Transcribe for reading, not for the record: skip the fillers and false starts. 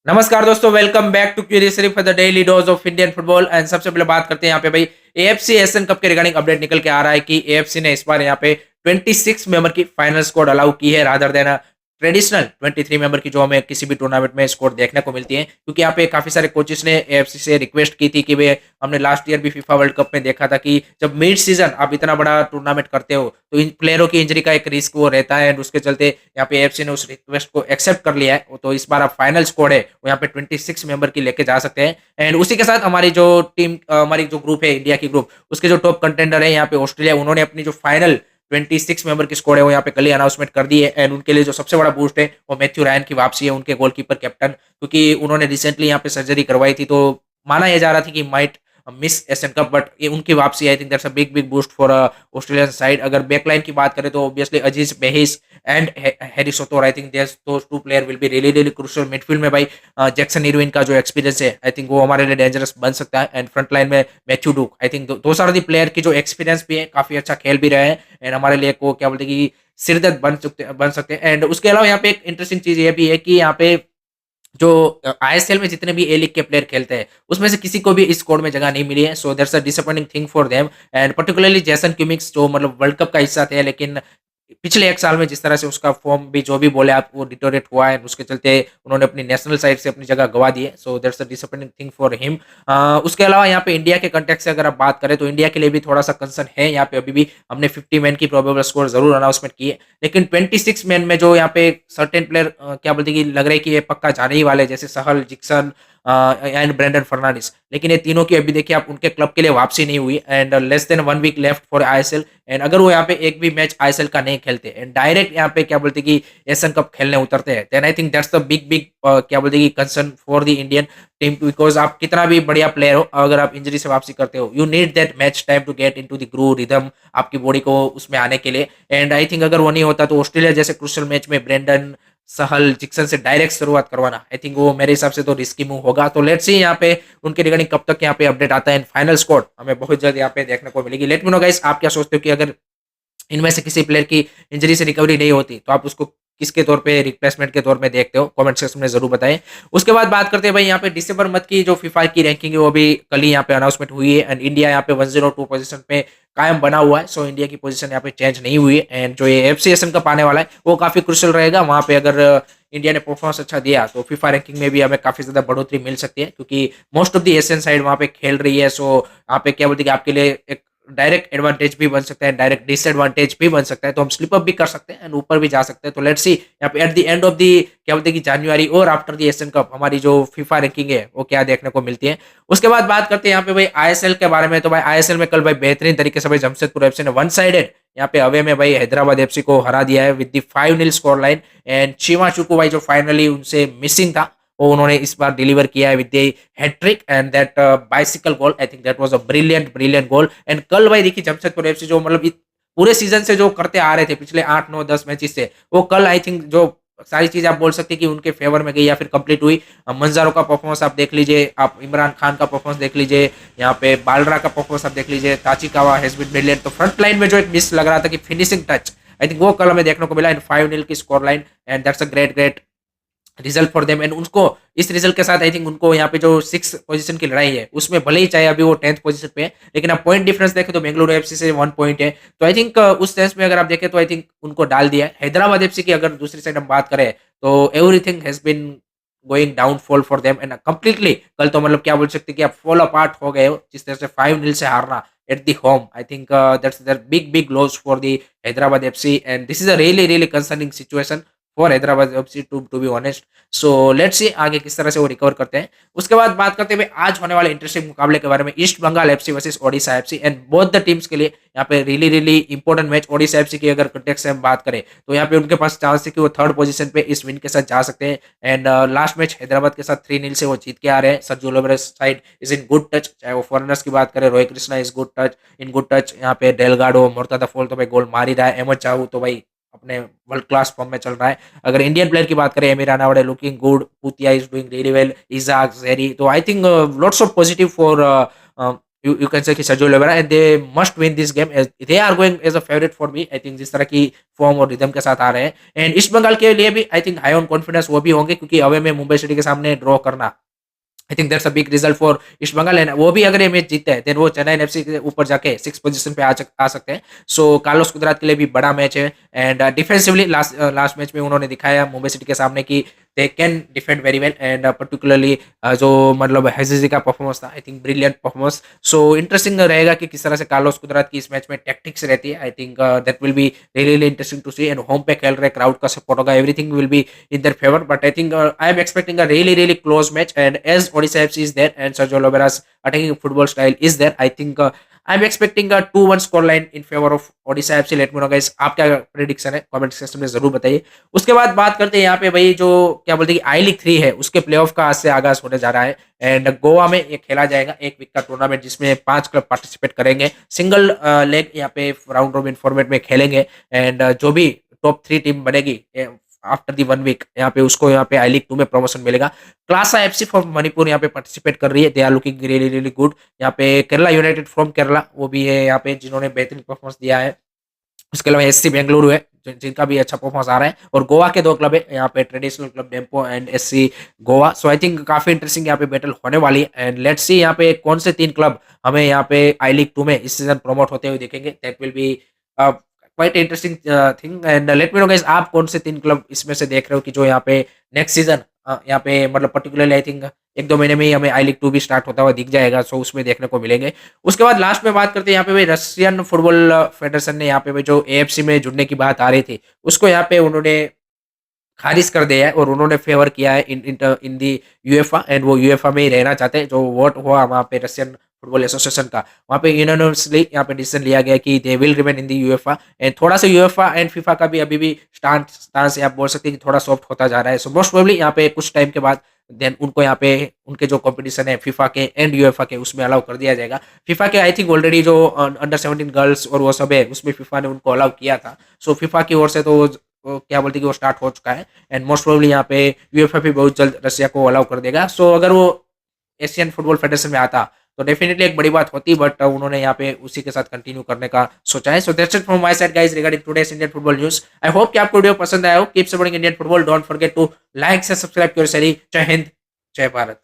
नमस्कार दोस्तों, welcome back to curious for the daily dose of Indian football. And सबसे पहले बात करते हैं यहाँ पे भाई एएफसी एशियन कप के रिगार्डिंग अपडेट निकल के आ रहा है कि एएफसी ने इस बार यहाँ पे 26 मेंबर की फाइनल स्क्वाड अलाउ की है रादर देन ट्रेडिशनल 23 मेंबर की जो हमें किसी भी टूर्नामेंट में स्क्वाड देखने को मिलती है। क्योंकि यहाँ पे काफी सारे कोचेस ने एएफसी से रिक्वेस्ट की थी कि भाई हमने लास्ट ईयर भी फीफा वर्ल्ड कप में देखा था कि जब मिड सीजन आप इतना बड़ा टूर्नामेंट करते हो तो इन प्लेयरों की इंजरी का एक रिस्क वो रहता है। एंड उसके चलते यहाँ पे एएफसी ने उस रिक्वेस्ट को एक्सेप्ट कर लिया है। तो इस बार आप फाइनल स्क्वाड है वो यहाँ पे 26 मेंबर की लेके जा सकते हैं। एंड उसी के साथ हमारी जो टीम हमारी जो ग्रुप है इंडिया की ग्रुप, उसके जो टॉप कंटेंडर है यहाँ पे ऑस्ट्रेलिया, उन्होंने अपनी जो फाइनल 26 मेंबर की स्क्वाड है वो यहाँ पे कल ही अनाउंसमेंट कर दी है। एंड उनके लिए जो सबसे बड़ा बूस्ट है वो मैथ्यू रायन की वापसी है, उनके गोलकीपर कैप्टन, क्योंकि उन्होंने रिसेंटली यहाँ पे सर्जरी करवाई थी तो माना यह जा रहा था कि might miss Asian cup. But ये उनकी वापसी, I think that's a big big boost for Australian side. अगर बैकलाइन की बात करें तो obviously Aziz Behich and Harry Souttar, I think those two player will be really really crucial. Midfield में भाई जैक्सन इरविन का जो एक्सपीरियंस है आई थिंक वो हमारे लिए डेंजरस बन सकता है। एंड फ्रंट लाइन में मैथ्यू डूक, आई थिंक दो सारे दी प्लेयर की जो एक्सपीरियंस भी है, काफी अच्छा खेल भी रहे हैं। एंड हमारे लिए को क्या बोलते हैं कि सिरदर्द बन सकते हैं। एंड उसके अलावा यहाँ पे एक इंटरेस्टिंग चीज ये भी है कि यहाँ पे जो आईएसएल में जितने भी ए लीग के प्लेयर खेलते हैं उसमें से किसी को भी इस स्क्वाड में जगह नहीं मिली है। So that's a disappointing thing for them. And particularly जैसन क्यूमिक्स जो मतलब वर्ल्ड कप का हिस्सा थे, लेकिन पिछले एक साल में जिस तरह से उसका फॉर्म भी जो भी बोले आप वो डिटोरेट हुआ है, उसके चलते उन्होंने अपनी नेशनल साइड से अपनी जगह गवा दी है। So that's a disappointing thing for him. उसके अलावा यहाँ पे इंडिया के कंटेक्ट से अगर आप बात करें तो इंडिया के लिए भी थोड़ा सा कंसर्न है। यहाँ पे अभी भी हमने 50 मैन की प्रोबेबल स्कोर जरूर अनाउंसमेंट की है, लेकिन 26 मैन में जो यहाँ पे सर्टेन प्लेयर क्या बोलते हैं कि लग रहा है कि ये पक्का जाने ही वाले, जैसे सहल, जिक्सन एंड ब्रेंडन फर्नांडिस। लेकिन ये तीनों की अभी देखिए आप उनके क्लब के लिए वापसी नहीं हुई। And less than 1 week left for ISL. And अगर वो यहाँ पे एक भी मैच आईएसएल का नहीं खेलते एंड डायरेक्ट यहाँ पे क्या बोलते हैं कि एशियन कप खेलने उतरते हैं, then I think that's the big big क्या बोलते हैं कि concern for the Indian team. Because आप कितना भी बढ़िया प्लेयर हो, अगर आप इंजरी से वापसी करते हो, you need that match time to get into the groove rhythm, आपकी बॉडी को उसमें आने के लिए। एंड आई थिंक अगर वो नहीं होता तो ऑस्ट्रेलिया जैसे क्रूशियल मैच में ब्रेंडन, सहल, जिक्सन से डायरेक्ट शुरुआत करवाना, आई थिंक वो मेरे हिसाब से तो रिस्की मूव होगा। तो लेट्स सी यहाँ पे उनके रिगार्डिंग कब तक यहाँ पे अपडेट आता है। फाइनल स्कोर हमें बहुत जल्द यहाँ पे देखने को मिलेगी। लेट मी नो गाइस, आप क्या सोचते हो कि अगर इनमें से किसी प्लेयर की इंजरी से रिकवरी नहीं होती तो आप उसको किसके तौर पे रिप्लेसमेंट के तौर में देखते हो, कमेंट सेक्शन में जरूर बताएं। उसके बाद बात करते हैं भाई यहाँ पे दिसंबर मंथ की जो फीफा की रैंकिंग है वो भी कल ही यहाँ पे अनाउंसमेंट हुई है। एंड इंडिया यहाँ पे 102 पोजीशन पे कायम बना हुआ है। सो इंडिया की पोजीशन यहाँ पे चेंज नहीं हुई है। एंड जो ये एफसी एशियन कप आने वाला है वो काफी क्रुशियल रहेगा। वहाँ पे अगर इंडिया ने परफॉर्मेंस अच्छा दिया तो फीफा रैंकिंग में भी हमें काफी ज्यादा बढ़ोतरी मिल सकती है, क्योंकि most of the Asian side वहाँ पे खेल रही है। सो यहाँ पे क्या बोलते हैं कि आपके लिए एक डायरेक्ट एडवांटेज भी बन सकता है, डायरेक्ट डिसएडवांटेज भी बन सकता है। तो हम स्लिप अप भी कर सकते हैं एंड ऊपर भी जा सकते हैं। तो लेट्स सी यहाँ पे at the end of the क्या बोलते हैं कि जनवरी और आफ्टर द एशियन कप हमारी जो फीफा रैंकिंग है वो क्या देखने को मिलती है। उसके बाद बात करते हैं यहाँ पे भाई आईएसएल के बारे में। तो भाई आईएसएल में कल भाई बेहतरीन तरीके से भाई जमशेदपुर एफसी ने वन साइडेड यहाँ पे अवे में भाई हैदराबाद एफसी को हरा दिया है with the 5-0 score line. And Shiva चुकू भाई जो फाइनली उनसे मिसिंग था वो उन्होंने इस बार डिलीवर किया है with hat trick and that bicycle goal. I think that was a brilliant brilliant goal. And कल भाई देखिए जमशेदपुर एफसी जो मतलब पूरे सीजन से जो करते आ रहे थे पिछले 8 9 10 मैचेस से, वो कल आई थिंक जो सारी चीज आप बोल सकते हैं कि उनके फेवर में गई या फिर कंप्लीट हुई। मंजारो का परफॉर्मेंस आप देख लीजिए, आप इमरान खान का परफॉर्मेंस देख लीजिए, यहाँ पे बालरा का परफॉर्मेंस आप देख लीजिए, ताचिकावा हैज बीन ब्रिलियंट। तो फ्रंट लाइन में जो एक मिस लग रहा था कि फिनिशिंग टच, आई थिंक वो कल हमें देखने को मिला इन 5-0 की score line. And that's a great great result for them. And उनको इस रिजल्ट के साथ आई थिंक उनको यहाँ पे जो 6 पोजीशन की लड़ाई है उसमें भले ही चाहे अभी वो 10th पोजीशन पे है, लेकिन आप पॉइंट डिफरेंस देखें तो बेंगलुरु एफसी से 1 पॉइंट है। तो आई थिंक उस सेंस में अगर आप देखें तो आई थिंक उनको डाल दिया है। हैदराबाद एफसी की अगर दूसरी साइड हम बात करें तो everything has been going downfall for them and completely कल तो मतलब क्या बोल सकते हैं कि आप फॉल अपार्ट हो गए हो जिस तरह से 5-0 से हारना at the home. I think that's that big big loss for the Hyderabad FC and this is a really really concerning situation for Hyderabad FC to be honest. So let's see आगे किस तरह से वो रिकवर करते हैं। उसके बाद बात करते हैं आज होने वाले इंटरेस्टिंग मुकाबले के बारे में, East Bengal FC versus Odisha FC. And both the teams के लिए यहाँ पे really really important match. Odisha FC की अगर कंटेक्ट से हम बात करें तो यहाँ पे उनके पास चांस है कि वो 3rd पोजीशन पे इस विन के साथ जा सकते हैं। एंड लास्ट मैच हैदराबाद के साथ 3-0 से वो जीत के आ रहे हैं। Sergio Lobera side is in good touch, चाहे वो फॉरेनर्स की बात करें, Rohit Krishna is good touch in good touch, यहाँ पे डेलगाडो, मोर्तादा फॉल तो भाई गोल मार ही रहा है, एमएच चाहू तो भाई अपने वर्ल्ड क्लास फॉर्म में चल रहा है। अगर इंडियन प्लेयर की बात करें, Amey Ranawade looking good, Puitea is doing really well, Isak Jerry. तो I think lots of positive for you can say कि Sergio Oliveira, and they must win this game, they are going as a favourite for me. I think जिस तरह की form और rhythm के साथ आ रहे हैं, एंड ईस्ट बंगाल के लिए भी I think high on confidence वो भी होंगे, क्योंकि अवे में मुंबई सिटी के सामने ड्रॉ करना, I think that's a big result for East Bengal, and वो भी अगर ये मैच जीतते हैं देन वो चेन्नई एफसी के ऊपर जाके 6 पोजीशन पे आ सकते हैं। सो कार्लोस गुजरात के लिए भी बड़ा मैच है, एंड डिफेंसिवली लास्ट मैच में उन्होंने दिखाया मुंबई सिटी के सामने कि they can defend very well, and particularly जो मतलब हेजिजी का परफॉर्मेंस था, I think brilliant performance. So interesting रहेगा कि किस तरह से कार्लोस गुजरात की इस मैच में टैक्टिक्स रहती है। I think that will be really interesting to see, and home पे खेल रहे, क्राउड का सपोर्ट होगा, everything will be in their favor. But I think I am expecting a really close match. And as Odisha FC is there and Sergio Oliveira's attacking football style is there, I think I'm expecting a 2-1 scoreline in favor of Odisha FC. Let me know guys, आप क्या prediction है comment section में जरूर बताइए। उसके बाद बात करते हैं यहाँ पे भाई, जो क्या बोलते हैं आई लीग 3 है उसके प्लेऑफ का आज से आगाज होने जा रहा है, एंड गोवा में ये खेला जाएगा 1 वीक का टूर्नामेंट, जिसमें 5 क्लब पार्टिसिपेट करेंगे। सिंगल लेग यहाँ पे राउंड रॉबिन फॉर्मेट में खेलेंगे, एंड जो भी टॉप 3 टीम बनेगी आफ्टर दी 1 वीक यहाँ पे उसको यहाँ पे आई लीग 2 में प्रमोशन मिलेगा। क्लासा एफसी फ्रॉम मणिपुर यहाँ पे पार्टिसिपेट कर रही है, they are looking really good. यहाँ पे केरला यूनाइटेड फ्रॉम केरला वो भी है यहाँ पे, जिन्होंने बेहतरीन परफॉर्मेंस दिया है। उसके अलावा एससी बेंगलुरु है जिनका भी अच्छा परफॉर्मेंस आ रहा है, और गोवा के 2 क्लब है यहाँ पे, traditional club Dempo and SC Goa. So I think काफी इंटरेस्टिंग यहाँ पे बैटल होने वाली है, एंड लेट्स सी यहाँ पे कौन से 3 क्लब हमें यहाँ पे आई लीग 2 में इस सीजन प्रमोट होते हुए देखेंगे। That will B quite interesting thing, and let me know guys आप कौन से 3 क्लब इसमें से देख रहे हो कि जो यहाँ पे नेक्स्ट सीजन यहाँ पे मतलब पर्टिकुलरली आई थिंक 1-2 महीने में ही हमें आई लीग 2 भी स्टार्ट होता हुआ दिख जाएगा। सो उसमें देखने को मिलेंगे। उसके बाद लास्ट में बात करते हैं यहाँ पे भाई, रशियन फुटबॉल फेडरेशन ने यहाँ पे भाई जो एएफसी में जुड़ने की बात आ रही थी उसको यहाँ पे उन्होंने खारिज कर दिया है, और उन्होंने फेवर किया है इन दी यूएफए, एंड वो यूएफए में ही रहना चाहते हैं। जो वोट हुआ वहाँ पे रशियन फुटबॉल एसोसिएशन का, वहाँ पे यूनानिमसली यहाँ पे डिसीजन लिया गया कि they will remain in the UEFA, and थोड़ा सा यूएफए एंड फीफा का भी अभी भी स्टांस आप बोल सकते हैं कि थोड़ा सॉफ्ट होता जा रहा है। सो मोस्ट प्रोबेबली यहाँ पे कुछ टाइम के बाद देन उनको यहाँ पे उनके जो कंपटीशन है फीफा के एंड यूएफए के उसमें अलाउ कर दिया जाएगा। फीफा के आई थिंक ऑलरेडी जो अंडर 17 गर्ल्स और वो सब है उसमें फीफा ने उनको अलाउ किया था। सो फीफा की ओर से तो वो क्या बोलते हैं कि वो स्टार्ट हो चुका है, एंड मोस्ट प्रोबेबली यहाँ पे यूएफए भी बहुत जल्द रशिया को अलाउ कर देगा। सो अगर वो एशियन फुटबॉल फेडरेशन में आता तो डेफिनेटली एक बड़ी बात होती, बट उन्होंने यहाँ पे उसी के साथ कंटिन्यू करने का सोचा है। So that's it from my side guys regarding today's Indian football news. I hope कि आपको वीडियो पसंद आया हो। Keep supporting Indian football, don't forget to like से सब्सक्राइब योर सरी। जय हिंद, जय भारत।